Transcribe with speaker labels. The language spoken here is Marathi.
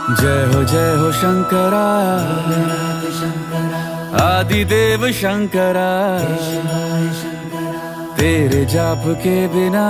Speaker 1: जय हो शंकरा, आदिदेव शंकरा, तेरे जाप के बिना